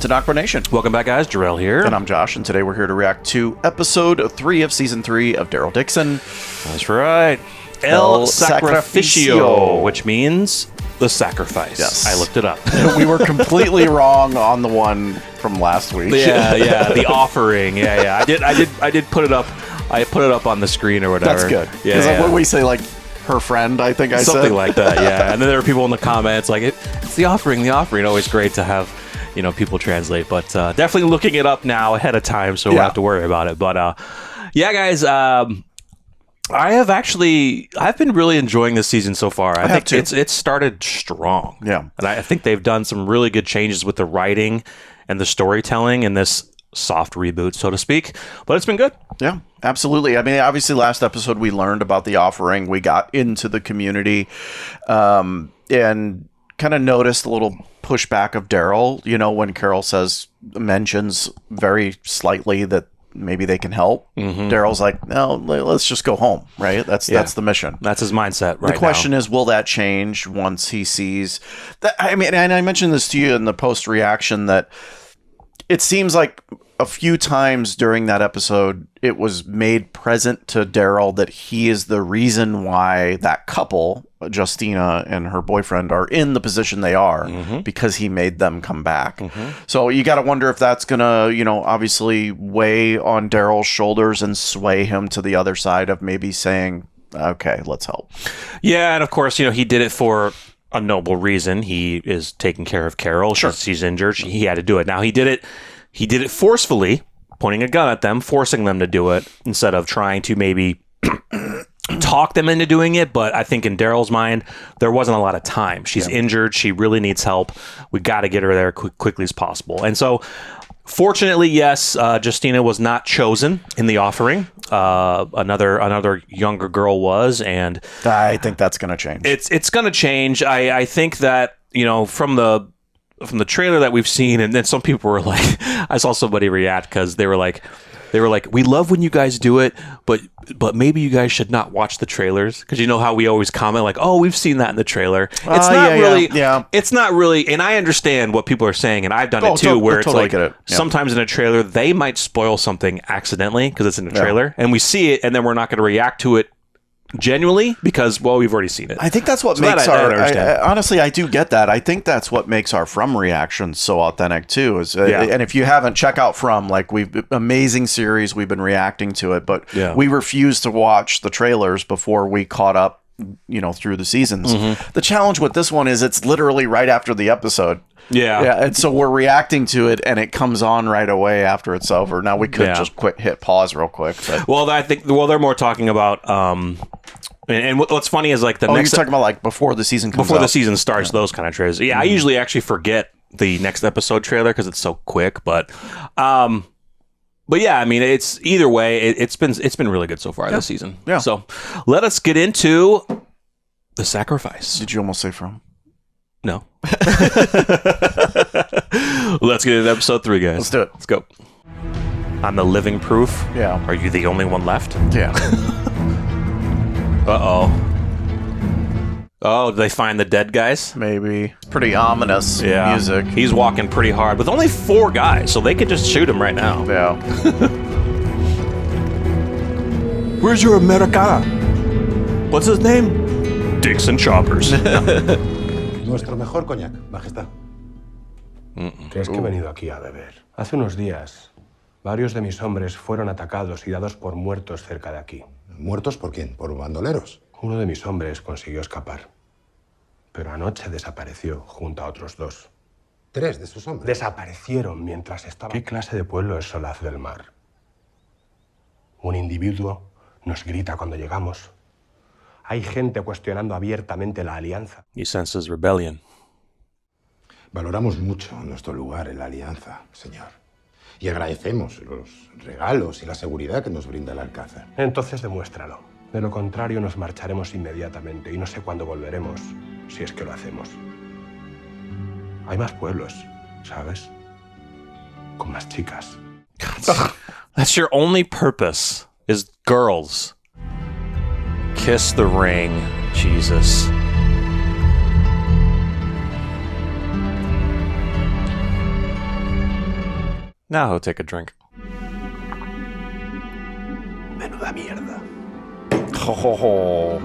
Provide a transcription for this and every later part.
to NocBro Nation. Welcome back, guys. Daryl here. And I'm Josh, and today we're here to react to episode 3 of season 3 of Daryl Dixon. That's right. El Sacrificio, which means the sacrifice. Yes. I looked it up. We were completely wrong on the one from last week. Yeah, the offering. Yeah. I did put it up. I put it up on the screen or whatever. That's good. Yeah. Because when we say, like, her friend, I think I said. Something like that, yeah. And then there were people in the comments like, it's the offering. Always great to have, people translate. But definitely looking it up now ahead of time, so we don't have to worry about it. But yeah, guys, I've been really enjoying this season so far. I think it's started strong. Yeah. And I think they've done some really good changes with the writing and the storytelling in this soft reboot, so to speak. But it's been good. Yeah, absolutely. I mean, obviously last episode we learned about the offering. We got into the community and kind of noticed a little pushback of Daryl, when Carol mentions very slightly that maybe they can help. Mm-hmm. Daryl's like, no, let's just go home, right? That's the mission. That's his mindset right now. The question is, will that change once he sees that? I mean, and I mentioned this to you in the post reaction that it seems like a few times during that episode, it was made present to Daryl that he is the reason why that couple, Justina and her boyfriend, are in the position they are, because he made them come back. So you got to wonder if that's going to, obviously weigh on Daryl's shoulders and sway him to the other side of maybe saying, okay, let's help. Yeah, and of course, he did it for a noble reason. He is taking care of Carol. Sure. She's injured. He had to do it. Now he did it forcefully, pointing a gun at them, forcing them to do it instead of trying to maybe talk them into doing it. But I think in Daryl's mind, there wasn't a lot of time. She's injured. She really needs help. We got to get her there quickly as possible. And so fortunately, yes, Justina was not chosen in the offering. Another younger girl was, and I think that's going to change. It's going to change. I think that, from the trailer that we've seen, and then some people were like, I saw somebody react because they were like, we love when you guys do it, but maybe you guys should not watch the trailers, because how we always comment like, oh, we've seen that in the trailer. It's not really. It's not really, and I understand what people are saying, and I've done it too, where it's like sometimes in a trailer they might spoil something accidentally because it's in a trailer, and we see it, and then we're not going to react to it genuinely because, well, we've already seen it. I think that's what makes honestly, I do get that. I think that's what makes our From reactions so authentic too. And if you haven't, check out From. Like, amazing series. We've been reacting to it, but we refused to watch the trailers before we caught up, through the seasons. The challenge with this one is it's literally right after the episode. Yeah, and so we're reacting to it, and it comes on right away after it's over. Now we could just hit pause real quick. But. Well, I think they're more talking about. And what's funny is like the next. You're talking about like before the season comes before the season starts, those kind of trailers. Yeah, I usually actually forget the next episode trailer because it's so quick. But yeah, I mean, it's either way. It's been really good so far this season. Yeah. So let us get into the sacrifice. Did you almost say From? No. Let's get into episode 3, guys. Let's do it. Let's go. I'm the living proof. Yeah. Are you the only one left? Yeah. Uh-oh. Oh, did they find the dead guys? Maybe. Pretty ominous music. He's walking pretty hard with only 4 guys, so they could just shoot him right now. Yeah. Where's your Americana? What's his name? Dixon Choppers. Nuestro mejor coñac, Majestad. ¿Crees que he venido aquí a beber? Hace unos días, varios de mis hombres fueron atacados y dados por muertos cerca de aquí. ¿Muertos por quién? ¿Por bandoleros? Uno de mis hombres consiguió escapar, pero anoche desapareció junto a otros 2. 3 de sus hombres. Desaparecieron mientras estaba... ¿Qué clase de pueblo es Solaz del Mar? Un individuo nos grita cuando llegamos. Hay gente cuestionando abiertamente la alianza. He senses rebellion. Valoramos mucho nuestro lugar en la alianza, señor. Y agradecemos los regalos y la seguridad que nos brinda el Alcázar. Entonces demuéstralo. De lo contrario, nos marcharemos inmediatamente y no sé cuándo volveremos, si es que lo hacemos. Hay más pueblos, ¿sabes? Con más chicas. That's your only purpose, is girls. Kiss the ring, Jesus. Now he'll take a drink. Menuda mierda. Ho, ho, ho.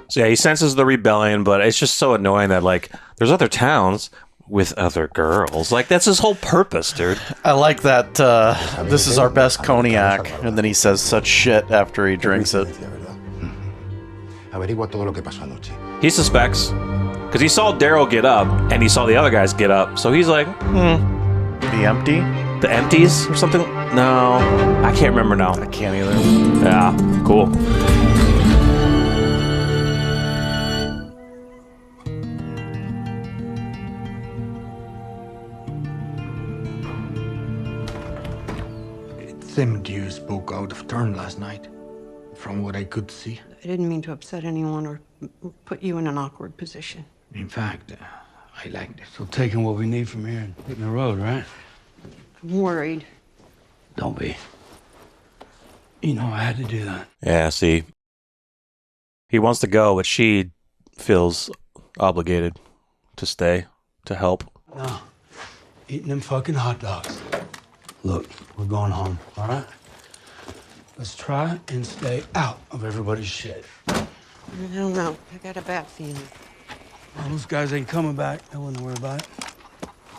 So yeah, he senses the rebellion, but it's just so annoying that like there's other towns with other girls. Like that's his whole purpose, dude. I like that. This is our best cognac, and then he says such shit after he drinks it. Averigua todo lo que pasó anoche. He suspects because he saw Daryl get up and he saw the other guys get up, so he's like, The empty? the empties or something. No, I can't remember now. I can't either. Yeah, cool. It seemed you spoke out of turn last night, from what I could see. I didn't mean to upset anyone or put you in an awkward position. In fact, I liked it. So taking what we need from here and hitting the road, right? I'm worried. Don't be. You know, I had to do that. Yeah, see, he wants to go, but she feels obligated to stay to help. No, eating them fucking hot dogs. Look, we're going home, all right? Let's try and stay out of everybody's shit. I don't know. I got a bad feeling. Well, those guys ain't coming back. I wouldn't worry about it.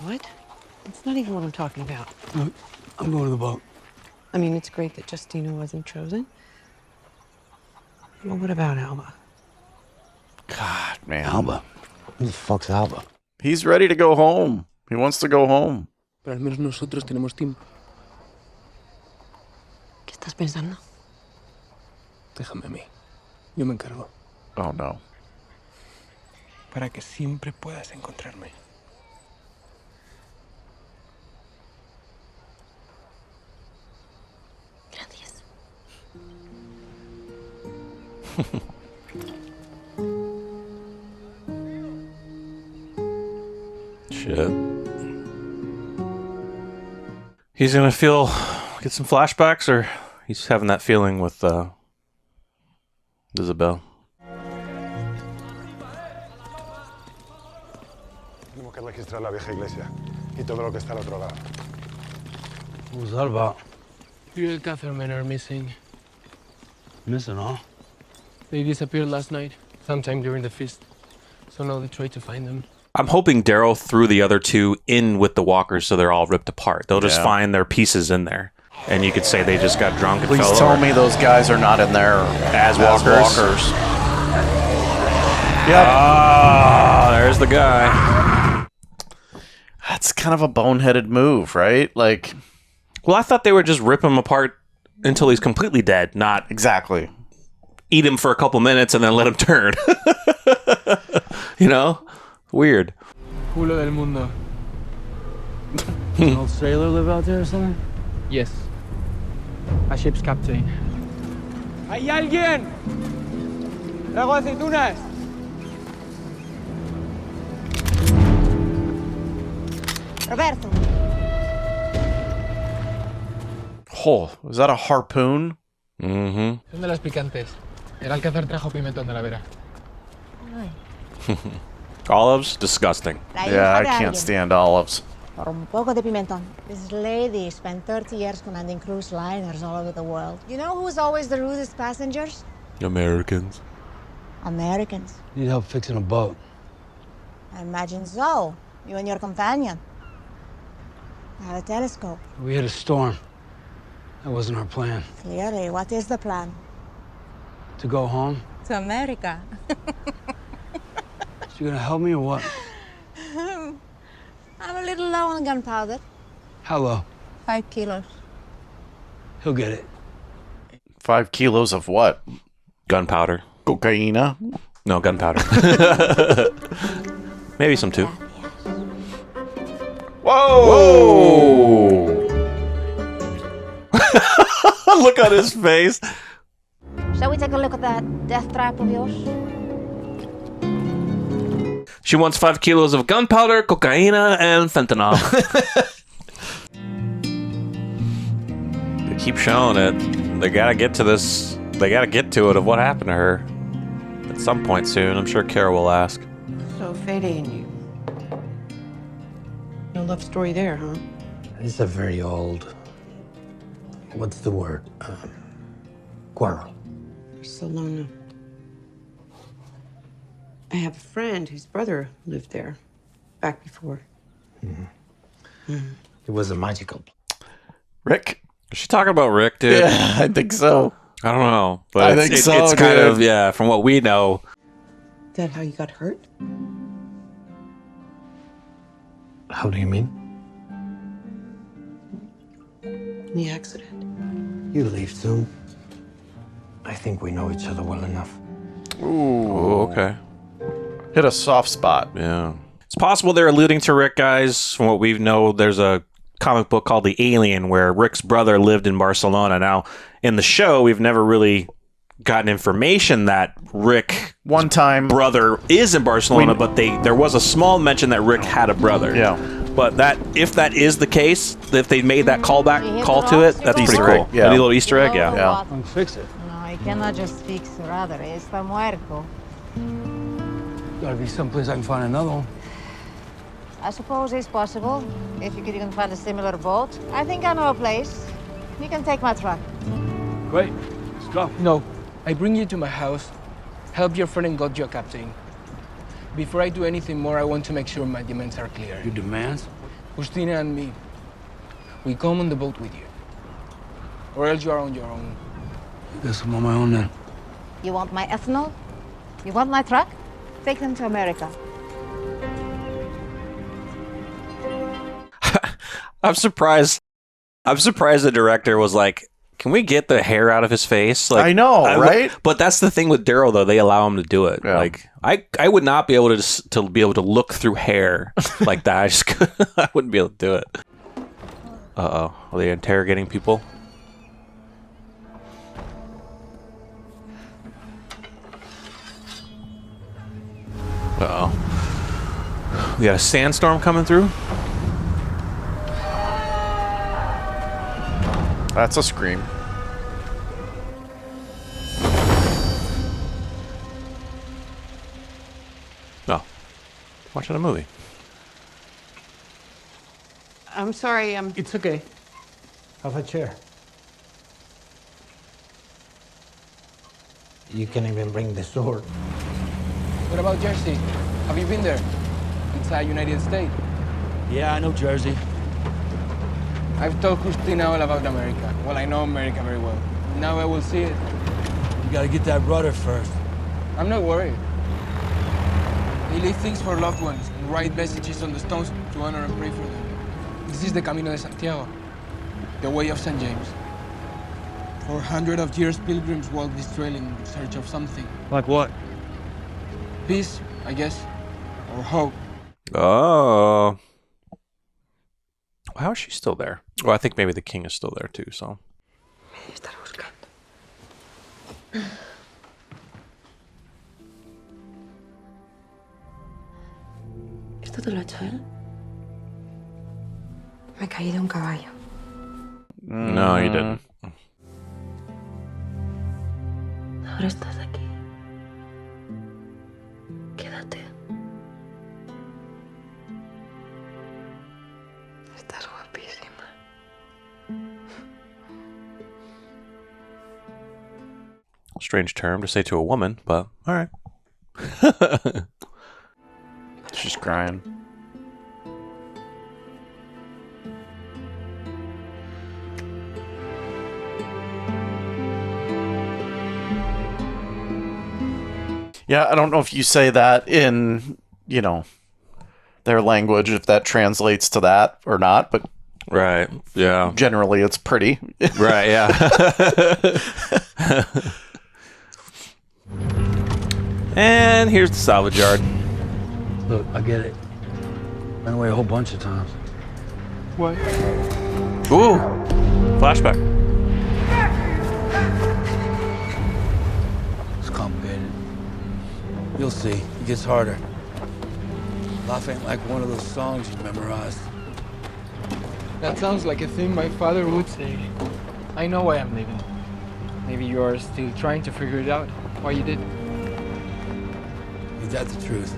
What? That's not even what I'm talking about. Look, I'm going to the boat. I mean, it's great that Justina wasn't chosen. But what about Alba? God, man. Alba? Who the fuck's Alba? He's ready to go home. He wants to go home. Pero al menos nosotros tenemos tiempo. ¿Qué estás pensando? Déjame a mí. Yo me encargo. Oh, no. Para que siempre puedas encontrarme. Gracias. Shit. He's gonna get some flashbacks, or he's having that feeling with Isabel. Tenemos que registrar la vieja iglesia y todo lo que está al otro lado. What was that about? Three of the Cathermen are missing. Missing, huh? They disappeared last night, sometime during the feast. So now they try to find them. I'm hoping Daryl threw the other two in with the walkers so they're all ripped apart. They'll just find their pieces in there. And you could say they just got drunk and Please fell tell over. me those guys are not in there As walkers. Yep. Ah, there's the guy. That's kind of a boneheaded move, right? Like, Well, I thought they would just rip him apart until he's completely dead, not exactly. eat him for a couple minutes and then let him turn. You know? Weird. Culo del mundo. An old sailor live out there or something? Yes. A ship's captain. ¿Hay alguien? Trago aceitunas. Roberto, Oh, is that a harpoon? Mm-hmm. Son de las picantes. El alcázar trajo pimentón de la vera. Olives? Disgusting. la Yeah, hija I de can't alguien. stand olives. Por un poco de pimentón. This lady spent 30 years commanding cruise liners all over the world. You know who's always the rudest passengers? Americans. Americans. Need help fixing a boat. I imagine so. You and your companion. Had a telescope. We had a storm. That wasn't our plan. Clearly, what is the plan? To go home? To America. So you gonna help me or what? I'm a little low on gunpowder. How low? 5 kilos. He'll get it. 5 kilos of what? Gunpowder. Cocaina? No, gunpowder. Maybe some too. Whoa! Look at his face. Shall we take a look at that death trap of yours? She wants 5 kilos of gunpowder, cocaina, and fentanyl. They keep showing it. They gotta get to this. They gotta get to it of what happened to her. At some point soon, I'm sure Carol will ask. So Fede and you. love story there, huh? It's a very old. What's the word? Quarrel. Barcelona. I have a friend whose brother lived there back before. It was a magical. Rick? Is she talking about Rick, dude? Yeah, I think so. I don't know. But I it's, think so, it's kind dude. of, yeah, from what we know. Is that how you got hurt? How do you mean? In the accident. You leave soon. I think we know each other well enough. Oh, okay. Hit a soft spot. Yeah. It's possible they're alluding to Rick, guys. From what we know, there's a comic book called The Alien where Rick's brother lived in Barcelona. Now, in the show, we've never really gotten information that Rick One time. brother is in Barcelona, but there was a small mention that Rick had a brother. Yeah. But that if that is the case, if they made that call to it, that's pretty Easter cool. egg, yeah. A little Easter egg, yeah. Yeah. What? Fix it. No, I cannot just fix rather. Está muerto. Gotta be someplace I can find another one. I suppose it's possible, if you could even find a similar boat. I think I know a place. You can take my truck. Great. Let's go. No, I bring you to my house, help your friend and got you a captain. Before I do anything more, I want to make sure my demands are clear. Your demands? Justina and me, we come on the boat with you. Or else you are on your own. I guess I'm on my own then. You want my ethanol? You want my truck? Take them to America. I'm surprised the director was like, can we get the hair out of his face? Like, I know, right? But that's the thing with Daryl, though. They allow him to do it. Yeah. Like, I would not be able to be able to look through hair like that. I just I wouldn't be able to do it. Uh-oh. Are they interrogating people? Uh-oh. We got a sandstorm coming through? That's a scream. No. Watching a movie. I'm sorry, It's okay. Have a chair. You can even bring the sword. What about Jersey? Have you been there? Inside United States? Yeah, I know Jersey. I've told Justina all about America. Well, I know America very well. Now I will see it. You gotta get that rudder first. I'm not worried. They leave things for loved ones and write messages on the stones to honor and pray for them. This is the Camino de Santiago, the way of St. James. For hundreds of years, pilgrims walk this trail in search of something. Like what? Peace, I guess, or hope. Oh. How is she still there? Well, I think maybe the king is still there too, so. ¿Esto te lo ha hecho él? Me caí de un caballo. No, you didn't. Ahora estás aquí. Quédate. Estás guapísima. Strange term to say to a woman, but all right. She's crying. Yeah, I don't know if you say that in, their language, if that translates to that or not, but Right. Yeah. generally it's pretty. Right. Yeah. And here's the salvage yard. Look, I get it. Ran away a whole bunch of times. What? Ooh. Flashback. It's complicated. You'll see. It gets harder. Life ain't like one of those songs you memorized. That sounds like a thing my father would say. I know why I'm leaving. Maybe you're still trying to figure it out, why you did. Ain't that the truth?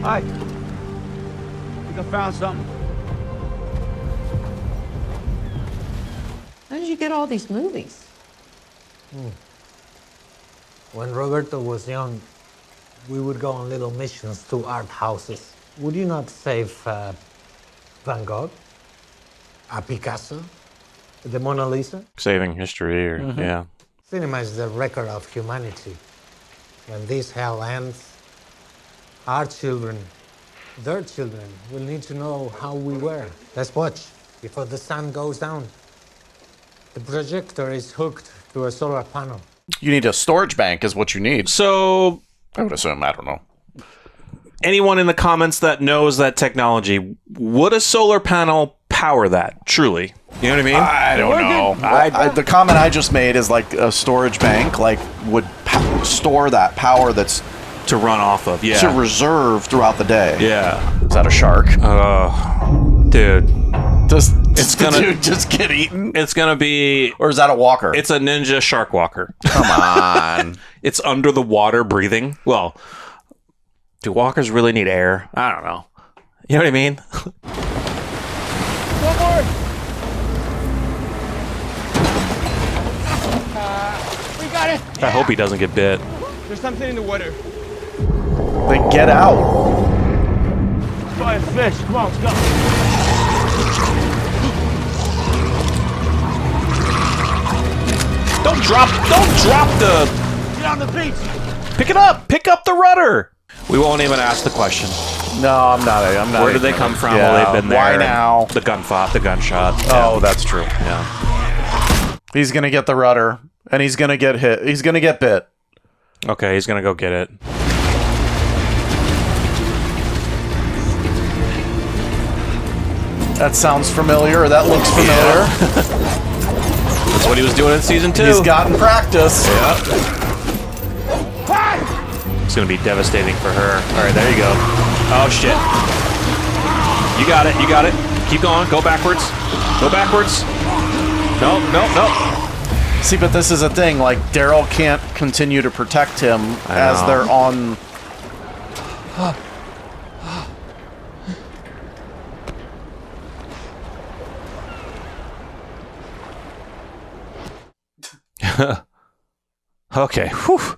Hi. Think I found something. How did you get all these movies? When Roberto was young, we would go on little missions to art houses. Would you not save Van Gogh? A Picasso? The Mona Lisa? Saving history, or yeah. Cinema is the record of humanity. When this hell ends, our children, their children, will need to know how we were. Let's watch before the sun goes down. The projector is hooked to a solar panel. You need a storage bank, is what you need. So, I would assume. I don't know. anyone in the comments that knows that technology, would a solar panel power that? Truly, you know what I mean? I don't know. The comment I just made is like a storage bank, like would store that power that's to run off of, yeah, to reserve throughout the day. Yeah. Is that a shark? Oh, dude. Does It's gonna dude just get eaten? It's gonna be, or is that a walker? It's a ninja shark walker. Come on. It's under the water breathing. Well, do walkers really need air? I don't know. You know what I mean? One more. We got it. I hope he doesn't get bit. There's something in the water. Then get out. Fire fish. Come on, let's go. Don't drop the... Get on the beach. Pick it up. Pick up the rudder. We won't even ask the question. No, I'm not. Where did they come from? Yeah. Well, they've been there. Why now? The gunshot. Oh, that's true. Yeah. He's gonna get the rudder, and he's gonna get hit. He's gonna get bit. Okay, he's gonna go get it. That sounds familiar. Or that looks familiar. That's what he was doing in season 2. He's gotten practice. Yeah. It's gonna be devastating for her. All right, there you go. Oh shit! You got it. You got it. Keep going. Go backwards. Go backwards. No. See, but this is a thing. Like Daryl can't continue to protect him as they're on. Okay. Whew.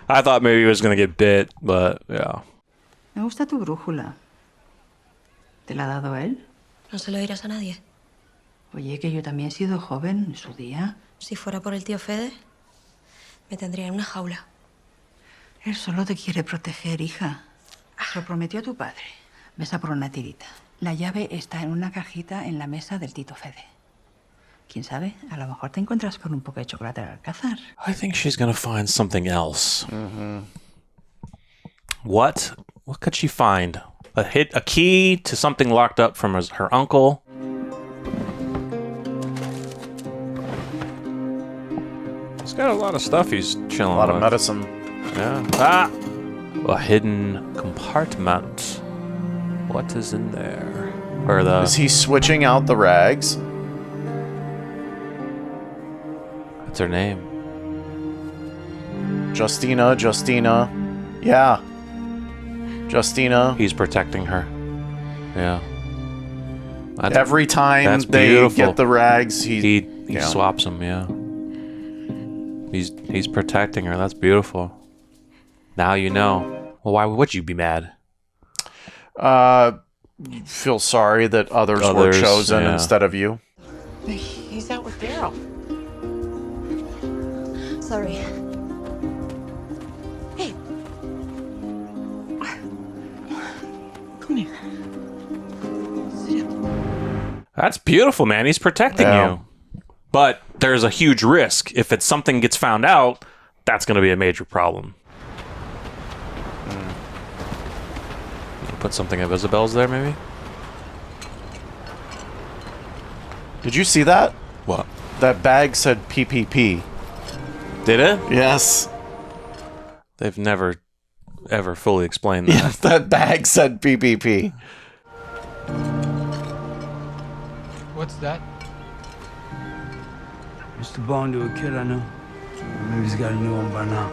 I thought maybe he was gonna get bit, but yeah. Me gusta tu brújula. ¿Te la ha dado él? No se lo dirás a nadie. Oye, que yo también he sido joven en su día. Si fuera por el tío Fede, me tendría en una jaula. Él solo te quiere proteger, hija. Se lo prometió a tu padre. Ves a por una tirita. La llave está en una cajita en la mesa del tito Fede. ¿Quién sabe? A lo mejor te encuentras con un poco de chocolate al alcázar. I think she's gonna find something else. What? What could she find? A key to something locked up from her uncle. He's got a lot of stuff he's chilling A lot of with. medicine. Yeah. Ah! A hidden compartment. What is in there? Or the... Is he switching out the rags? What's her name? Justina. Yeah. Justina. He's protecting her. Yeah. Every time that's they beautiful. get the rags, he swaps them, yeah. He's protecting her. That's beautiful. Now you know. Well, why would you be mad? You feel sorry that others were chosen instead of you. He's out with Daryl. Sorry. Hey. Come here. That's beautiful, man. He's protecting you. But there's a huge risk. If something gets found out, that's going to be a major problem. Put something of Isabel's there, maybe? Did you see that? What? That bag said PPP. Did it? Yes. They've never, ever fully explained that. Yes, that bag said PPP. What's that? Mr. Bone to a kid I knew. Maybe he's got a new one by now.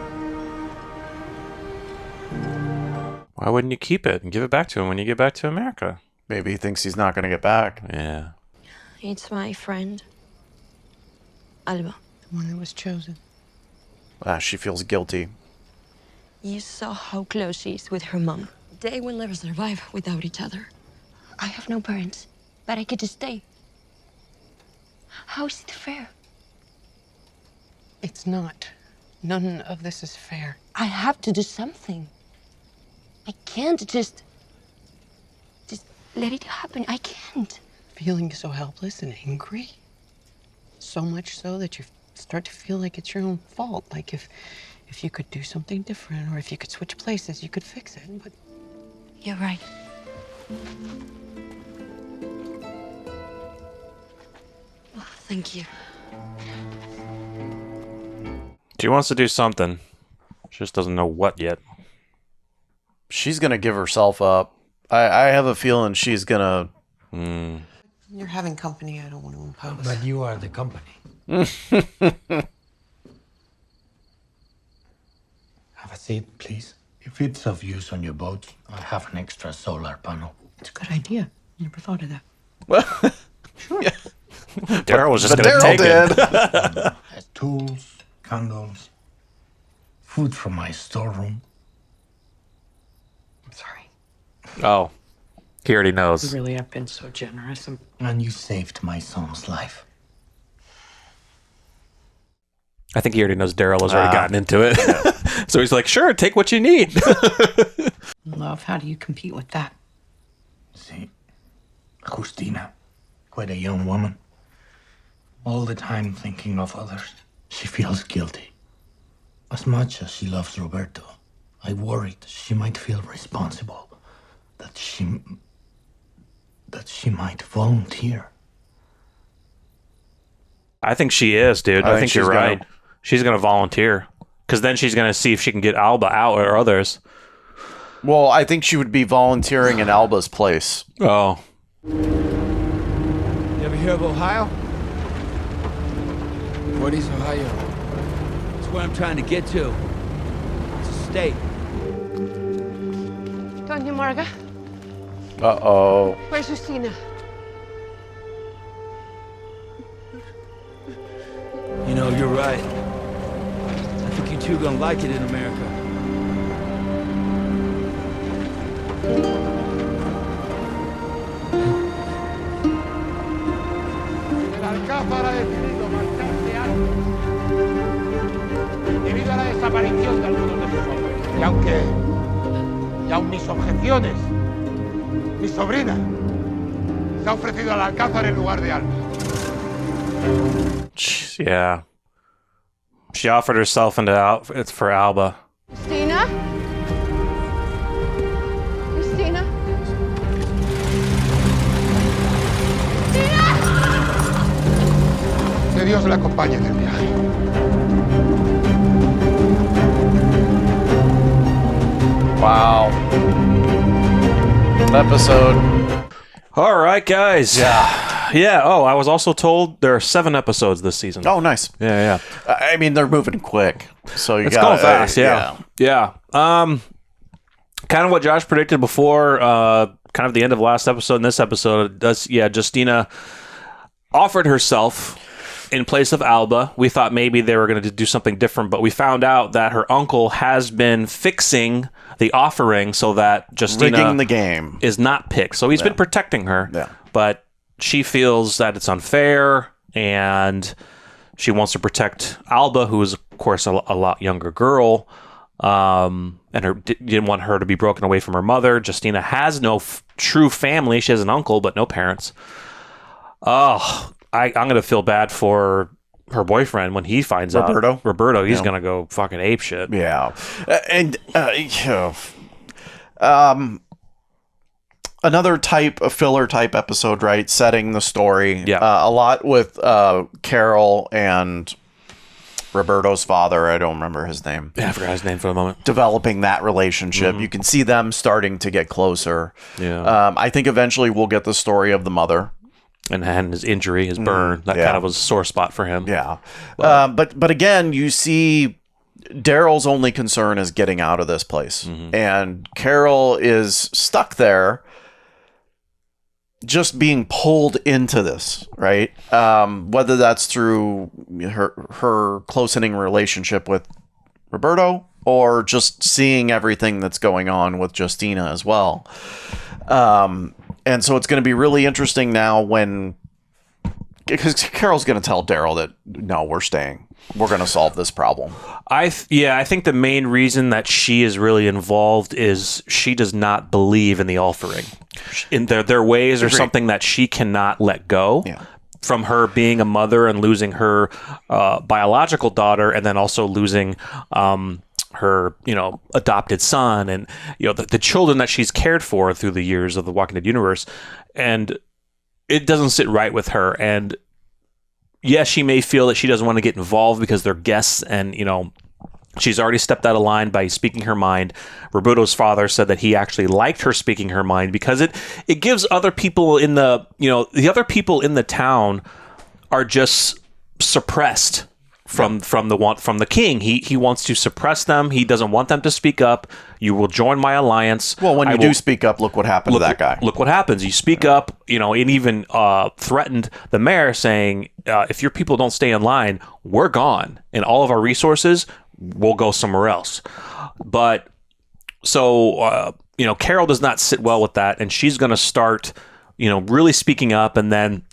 Why wouldn't you keep it and give it back to him when you get back to America? Maybe he thinks he's not going to get back. Yeah. It's my friend, Alba. The one that was chosen. She feels guilty. You saw how close she is with her mom. They will never survive without each other. I have no parents, but I get to stay. How is it fair? It's not. None of this is fair. I have to do something. I can't just let it happen. I can't. Feeling so helpless and angry. So much so that you start to feel like it's your own fault. Like if you could do something different or if you could switch places, you could fix it. But you're right. Oh, thank you. She wants to do something. She just doesn't know what yet. She's going to give herself up. I have a feeling she's going to... You're having company I don't want to impose. But you are the company. Have a seat, please. If it's of use on your boat, I have an extra solar panel. It's a good idea. Never thought of that. Sure. Yeah. Daryl was just going to take it. Has tools, candles, food from my storeroom. I'm sorry. Oh, he already knows. You really have been so generous. And you saved my son's life. I think he already knows Daryl has already gotten into it. So he's like, sure, take what you need. Love, how do you compete with that? See, Justina, quite a young woman. All the time thinking of others. She feels guilty. As much as she loves Roberto, I worried she might feel responsible. That she might volunteer. I think she is, dude. I think you're right. She's going to volunteer. Because then she's going to see if she can get Alba out or others. Well, I think she would be volunteering in Alba's place. Oh. You ever hear of Ohio? What is Ohio? It's where I'm trying to get to. It's a state. Doña Marga, Uh-oh. where's Justina? You know, you're right. I think you two gonna like it in America. El Alcázar ha decidido marcharse antes debido a la desaparición de algunos de sus hombres. Y aun mis objeciones, mi sobrina se ha ofrecido al Alcázar en lugar de Alba. Yeah. She offered herself it's for Alba. Justina? Justina? Que Dios la acompañe en el viaje. Wow. Episode. All right, guys. Yeah. Oh, I was also told there are 7 episodes this season. Oh, nice. Yeah. I mean, they're moving quick, so It's going fast. Yeah. Kind of what Josh predicted before. Kind of the end of last episode and this episode. Justina offered herself in place of Alba. We thought maybe they were going to do something different, but we found out that her uncle has been fixing the offering so that Justina rigging the game is not picked. So he's been protecting her. Yeah. But she feels that it's unfair, and she wants to protect Alba, who is, of course, a lot younger girl, and didn't want her to be broken away from her mother. Justina has no true family. She has an uncle, but no parents. Oh, I'm going to feel bad for her boyfriend when he finds out. Roberto, he's going to go fucking ape shit. Yeah. Another a filler type episode, right? Setting the story. Yeah. A lot with Carol and Roberto's father. I don't remember his name. Yeah, I forgot his name for the moment. Developing that relationship. You can see them starting to get closer. Yeah. I think eventually we'll get the story of the mother. And his injury, his burn, that kind of was a sore spot for him. Yeah. But again, you see Daryl's only concern is getting out of this place. And Carol is stuck there, just being pulled into this, right? Whether that's through her close-knitting relationship with Roberto, or just seeing everything that's going on with Justina as well. And so it's going to be really interesting now because Carol's going to tell Daryl that, no, we're staying. We're going to solve this problem. I think the main reason that she is really involved is she does not believe in the offering. In their ways are something that she cannot let go. Yeah. From her being a mother and losing her biological daughter, and then also losing her, adopted son, and the children that she's cared for through the years of the Walking Dead universe, and it doesn't sit right with her. And yes, she may feel that she doesn't want to get involved because they're guests, and she's already stepped out of line by speaking her mind. Roberto's father said that he actually liked her speaking her mind because it gives other people in the other people in the town are just suppressed from the king. He wants to suppress them. He doesn't want them to speak up. You will join my alliance. Well, when you do speak up, look what happened to that guy. Look what happens. You speak up, and even threatened the mayor, saying, if your people don't stay in line, we're gone, and all of our resources will go somewhere else. But so Carol does not sit well with that, and she's going to start really speaking up. And then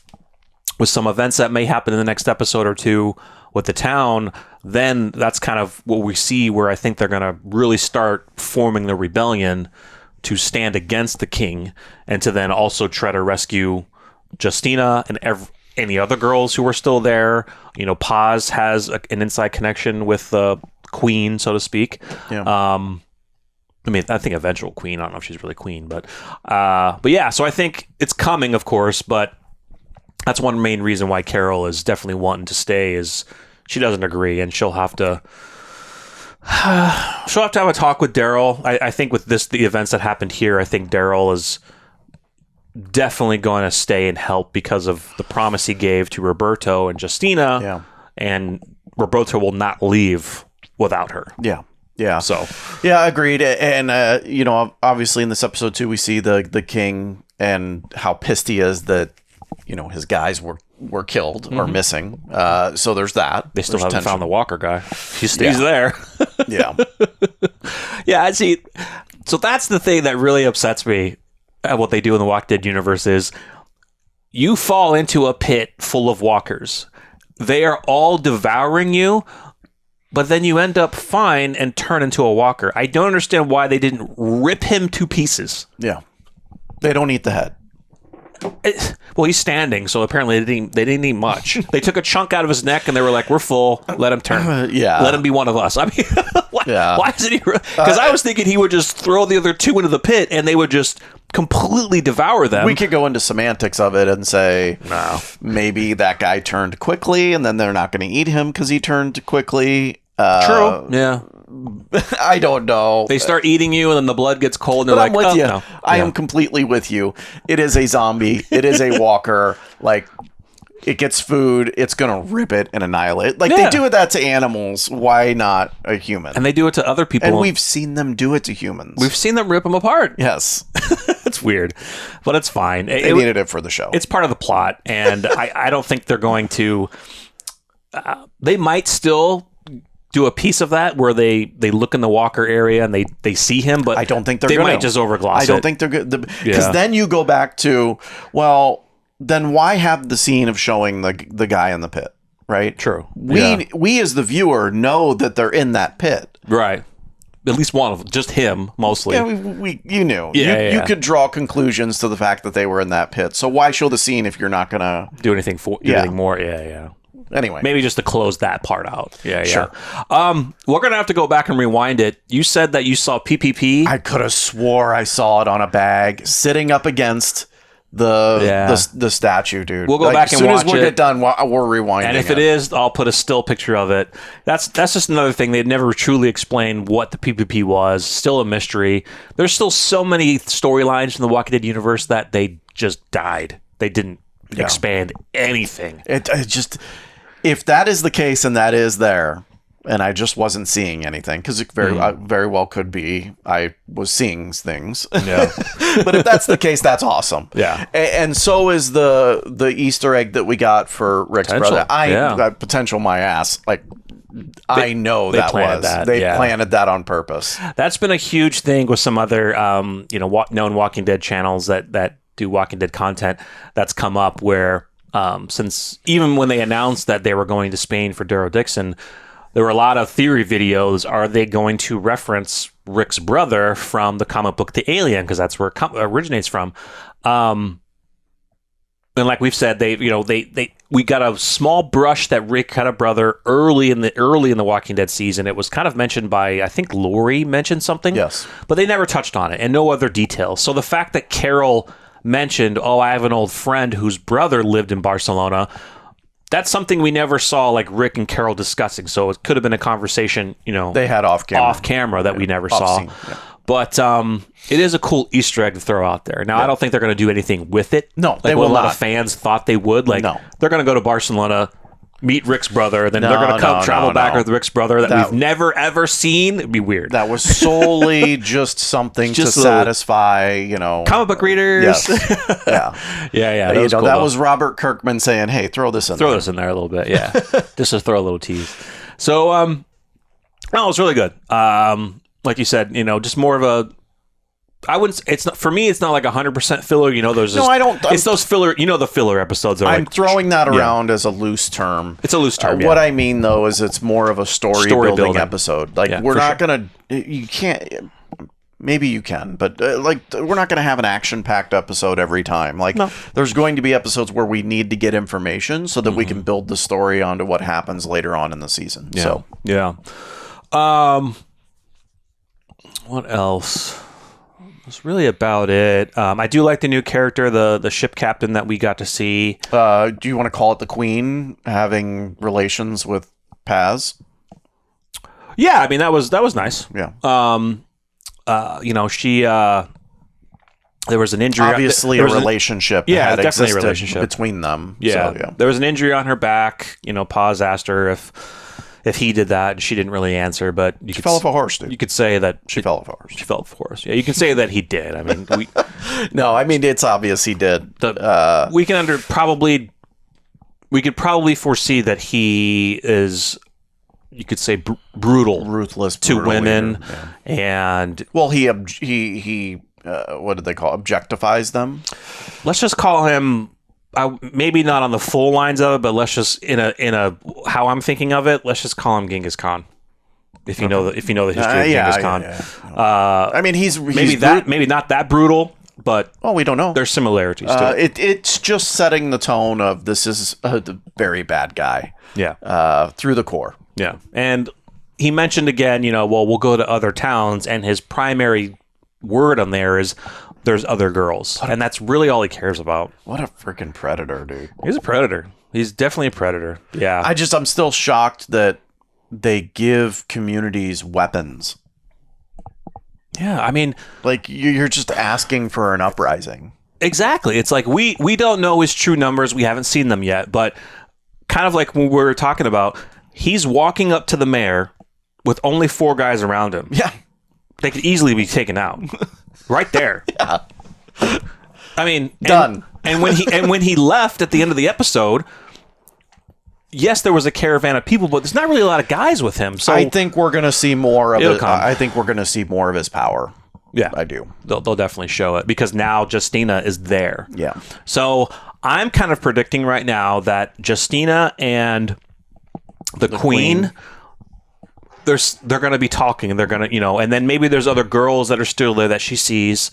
with some events that may happen in the next episode or two with the town, then that's kind of what we see, where I think they're going to really start forming the rebellion to stand against the king, and to then also try to rescue Justina and any other girls who were still there. Paz has an inside connection with the queen, so to speak. Yeah. I think eventual queen. I don't know if she's really queen, but yeah. So I think it's coming, of course, but that's one main reason why Carol is definitely wanting to stay, is she doesn't agree, and she'll have to have a talk with Daryl. I think with the events that happened here, I think Daryl is definitely going to stay and help because of the promise he gave to Roberto and Justina. Yeah. And Roberto will not leave without her. Yeah. Yeah. So, yeah, agreed. And, obviously in this episode too, we see the king and how pissed he is that, his guys were killed or missing. So there's that. They still haven't found the Walker guy. He's there. Yeah. Yeah. I see. So that's the thing that really upsets me at what they do in the Walking Dead universe is you fall into a pit full of walkers. They are all devouring you, but then you end up fine and turn into a walker. I don't understand why they didn't rip him to pieces. Yeah. They don't eat the head. Well, he's standing, so apparently they didn't eat much. They took a chunk out of his neck, and they were like, "We're full. Let him turn. Let him be one of us." I mean, why isn't he? Because I was thinking he would just throw the other two into the pit, and they would just completely devour them. We could go into semantics of it and say, no, maybe that guy turned quickly, and then they're not going to eat him because he turned quickly. True. Yeah. I don't know. They start eating you, and then the blood gets cold, and they're like, I'm with you. No. I am completely with you. It is a zombie. It is a walker. Like, it gets food. It's going to rip it and annihilate. Like, they do that to animals. Why not a human? And they do it to other people. And we've seen them do it to humans. We've seen them rip them apart. Yes. It's weird, but it's fine. They needed it for the show. It's part of the plot, and I don't think they're going to... they might still do a piece of that where they look in the Walker area and they see him, but I don't think they might just overgloss it. I don't think they're good because then you go back to, well, then why have the scene of showing the guy in the pit, right? True. We as the viewer know that they're in that pit, right? At least one of them, just him mostly. Yeah, you knew. You could draw conclusions to the fact that they were in that pit. So why show the scene if you're not gonna do anything more? Yeah. Anyway, maybe just to close that part out. Yeah. Sure. We're gonna have to go back and rewind it. You said that you saw PPP. I could have swore I saw it on a bag sitting up against the statue, dude. We'll go back and watch it. As soon as we get done, we're rewinding. And if it is, I'll put a still picture of it. That's just another thing. They'd never truly explained what the PPP was. Still a mystery. There's still so many storylines from the Walking Dead universe that they just died. They didn't expand anything. It just... If that is the case and that is there, and I just wasn't seeing anything, because it very well could be I was seeing things. Yeah. But if that's the case, that's awesome. Yeah. And so is the Easter egg that we got for Rick's Potential. brother. Potential my ass. Like, I know they that planted was. that, They yeah. planted that on purpose. That's been a huge thing with some other, known Walking Dead channels that do Walking Dead content. That's come up where, since even when they announced that they were going to Spain for Daryl Dixon, there were a lot of theory videos. Are they going to reference Rick's brother from the comic book The Alien? Because that's where it originates from. And like we've said, we got a small brush that Rick had a brother early in the Walking Dead season. It was kind of mentioned by, I think Lori mentioned something. Yes. But they never touched on it, and no other details. So the fact that Carol mentioned, I have an old friend whose brother lived in Barcelona, that's something we never saw, like Rick and Carol discussing. So it could have been a conversation, they had off camera that we never saw. Scene, yeah. But it is a cool Easter egg to throw out there. Now, I don't think they're going to do anything with it. No, like they what will a lot not. of fans thought they would. Like, No. they're going to go to Barcelona, meet Rick's brother, then No, they're going to travel back no. with Rick's brother that we've never, ever seen. It'd be weird. That was solely just something Just to satisfy, comic book readers. Yes. Yeah. Yeah. That, was cool, that though. was Robert Kirkman saying, hey, throw this in there. Throw this in there a little bit, yeah. Just to throw a little tease. So, it's really good. Like you said, just more of a, I wouldn't. It's not for me. It's not like 100% filler. There's. No, I don't. It's those filler. The filler episodes. I'm throwing that around as a loose term. It's a loose term. What I mean though is it's more of a story building episode. Like we're not gonna. You can't. Maybe you can, but we're not gonna have an action-packed episode every time. Like there's going to be episodes where we need to get information so that we can build the story onto what happens later on in the season. Yeah. So yeah. What else? That's really about it. I do like the new character, the ship captain that we got to see. Do you want to call it the Queen having relations with Paz? Yeah, I mean that was nice. Yeah. She there was an injury. Obviously, a relationship. Yeah, had definitely a existed relationship between them. Yeah. So, yeah. There was an injury on her back. Paz asked her if he did that, and she didn't really answer. But she fell off a horse, dude. You could say that she fell off a horse. She fell off a horse. Yeah, you can say that he did. I mean, no, I mean it's obvious he did. We could probably foresee that he is, you could say, brutal, ruthless to brutal women, leader, yeah. And he what did they call it? Objectifies them. Let's just call him. Maybe not on the full lines of it, but let's just in a how I'm thinking of it. Let's just call him Genghis Khan. If you know the history of Genghis Khan. Yeah. I mean, he's maybe not that brutal, but we don't know. There's similarities to it. It's just setting the tone of this is a very bad guy. Yeah. Through the core. Yeah, and he mentioned again, we'll go to other towns, and his primary word on there is there's other girls, and that's really all he cares about. What a freaking predator, dude. He's a predator. He's definitely a predator. Yeah. I'm still shocked that they give communities weapons. Yeah, I mean, like you're just asking for an uprising. Exactly. It's like we don't know his true numbers. We haven't seen them yet, but kind of like when we were talking about, he's walking up to the mayor with only 4 guys around him. Yeah. They could easily be taken out. Right there. Yeah. I mean, done. And when he left at the end of the episode, yes, there was a caravan of people, but there's not really a lot of guys with him. So I think we're going to see more of it. I think we're going to see more of his power. Yeah, I do. They'll definitely show it because now Justina is there. Yeah. So I'm kind of predicting right now that Justina and the Queen. They're going to be talking, and they're going to, and then maybe there's other girls that are still there that she sees,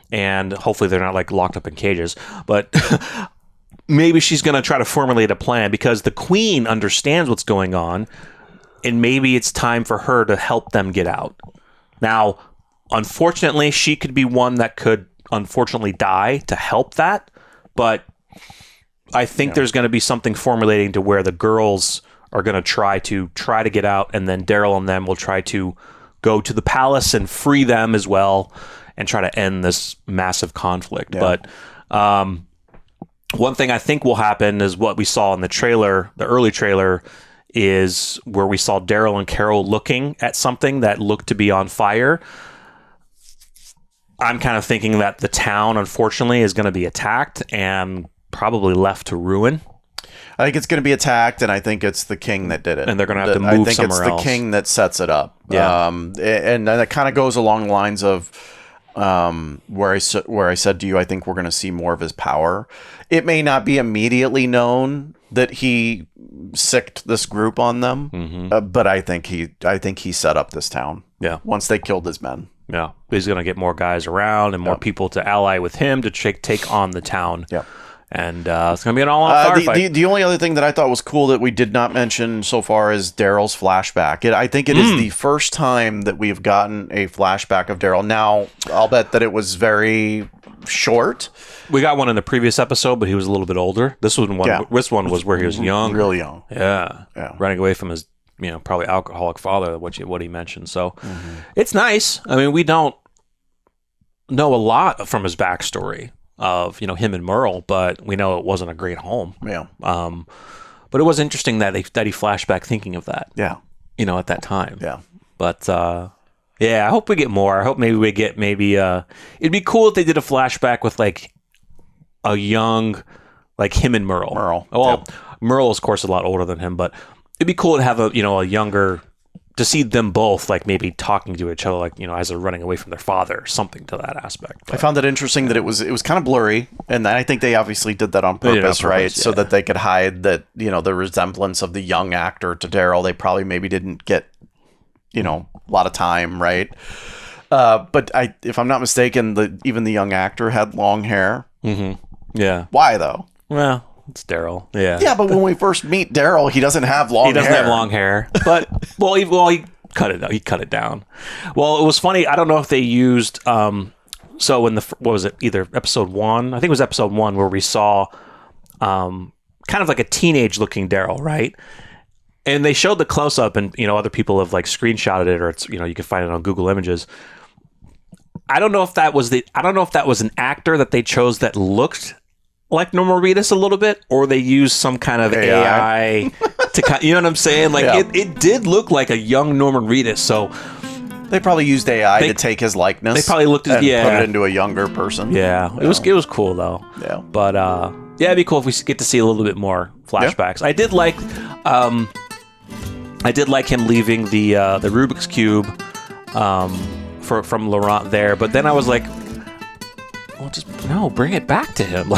and hopefully they're not like locked up in cages, but maybe she's going to try to formulate a plan because the Queen understands what's going on, and maybe it's time for her to help them get out. Now, unfortunately, she could be one that could unfortunately die to help that, but I think there's going to be something formulating to where the girls are going to try to get out, and then Daryl and them will try to go to the palace and free them as well and try to end this massive conflict. Yeah. But one thing I think will happen is what we saw in the trailer, the early trailer, is where we saw Daryl and Carol looking at something that looked to be on fire. I'm kind of thinking that the town, unfortunately, is going to be attacked and probably left to ruin. I think it's going to be attacked, and I think it's the king that did it. And they're going to have to move somewhere else. I think it's the king that sets it up. Yeah. And that kind of goes along the lines of where I said to you, I think we're going to see more of his power. It may not be immediately known that he sicked this group on them, but I think he set up this town. Yeah. Once they killed his men. Yeah. He's going to get more guys around and more people to ally with him to take on the town. Yeah. And it's going to be an all-out firefight. The only other thing that I thought was cool that we did not mention so far is Daryl's flashback. I think it is the first time that we've gotten a flashback of Daryl. Now, I'll bet that it was very short. We got one in the previous episode, but he was a little bit older. This one was where he was young. Really young. Yeah. Running away from his, probably alcoholic father, what he mentioned. So it's nice. I mean, we don't know a lot from his backstory of him and Merle, but we know it wasn't a great home. Yeah. But it was interesting that he flashed back thinking of that. Yeah. At that time. Yeah. But I hope we get more. I hope we get it'd be cool if they did a flashback with like a young, like him and Merle. Well, Merle is of course a lot older than him, but it'd be cool to have a younger, to see them both like maybe talking to each other, like as they're running away from their father, or something to that aspect. But I found that interesting that it was kind of blurry, and I think they obviously did that on purpose, right? Yeah. So that they could hide that the resemblance of the young actor to Daryl. They probably maybe didn't get a lot of time, right? But if I'm not mistaken, even the young actor had long hair. Yeah. Why though? Well, it's Daryl. Yeah. Yeah, but when we first meet Daryl, he doesn't have long hair. He doesn't have long hair. But he cut it. He cut it down. Well, it was funny. I don't know if they used so in what was it? Either episode 1. I think it was episode 1 where we saw kind of like a teenage looking Daryl, right? And they showed the close up, and other people have like screenshotted it, or it's you can find it on Google Images. I don't know if that was an actor that they chose that looked like Norman Reedus a little bit, or they used some kind of AI to what I'm saying? Like it did look like a young Norman Reedus, so they probably used AI to take his likeness. They probably looked at put it into a younger person. Yeah. It was cool though. Yeah. But it'd be cool if we get to see a little bit more flashbacks. Yeah. I did like him leaving the Rubik's Cube from Laurent there, but then I was like, well, bring it back to him.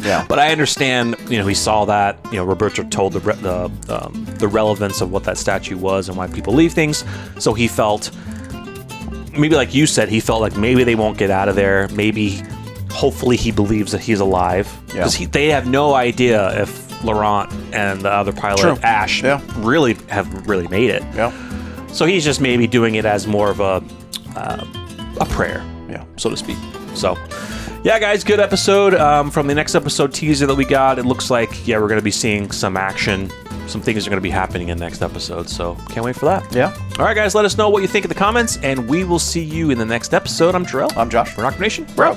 Yeah. But I understand, he saw that, Roberto told the relevance of what that statue was and why people leave things. So he felt, maybe like you said, he felt like maybe they won't get out of there. Maybe, hopefully he believes that he's alive. Because they have no idea if Laurent and the other pilot, Ash, really have made it. Yeah. So he's just maybe doing it as more of a prayer, so to speak. So, yeah, guys, good episode. From the next episode teaser that we got, it looks like, we're going to be seeing some action. Some things are going to be happening in the next episode, so can't wait for that. Yeah. All right, guys, let us know what you think in the comments, and we will see you in the next episode. I'm Jarrell. I'm Josh. We're NocBro Nation. Bro.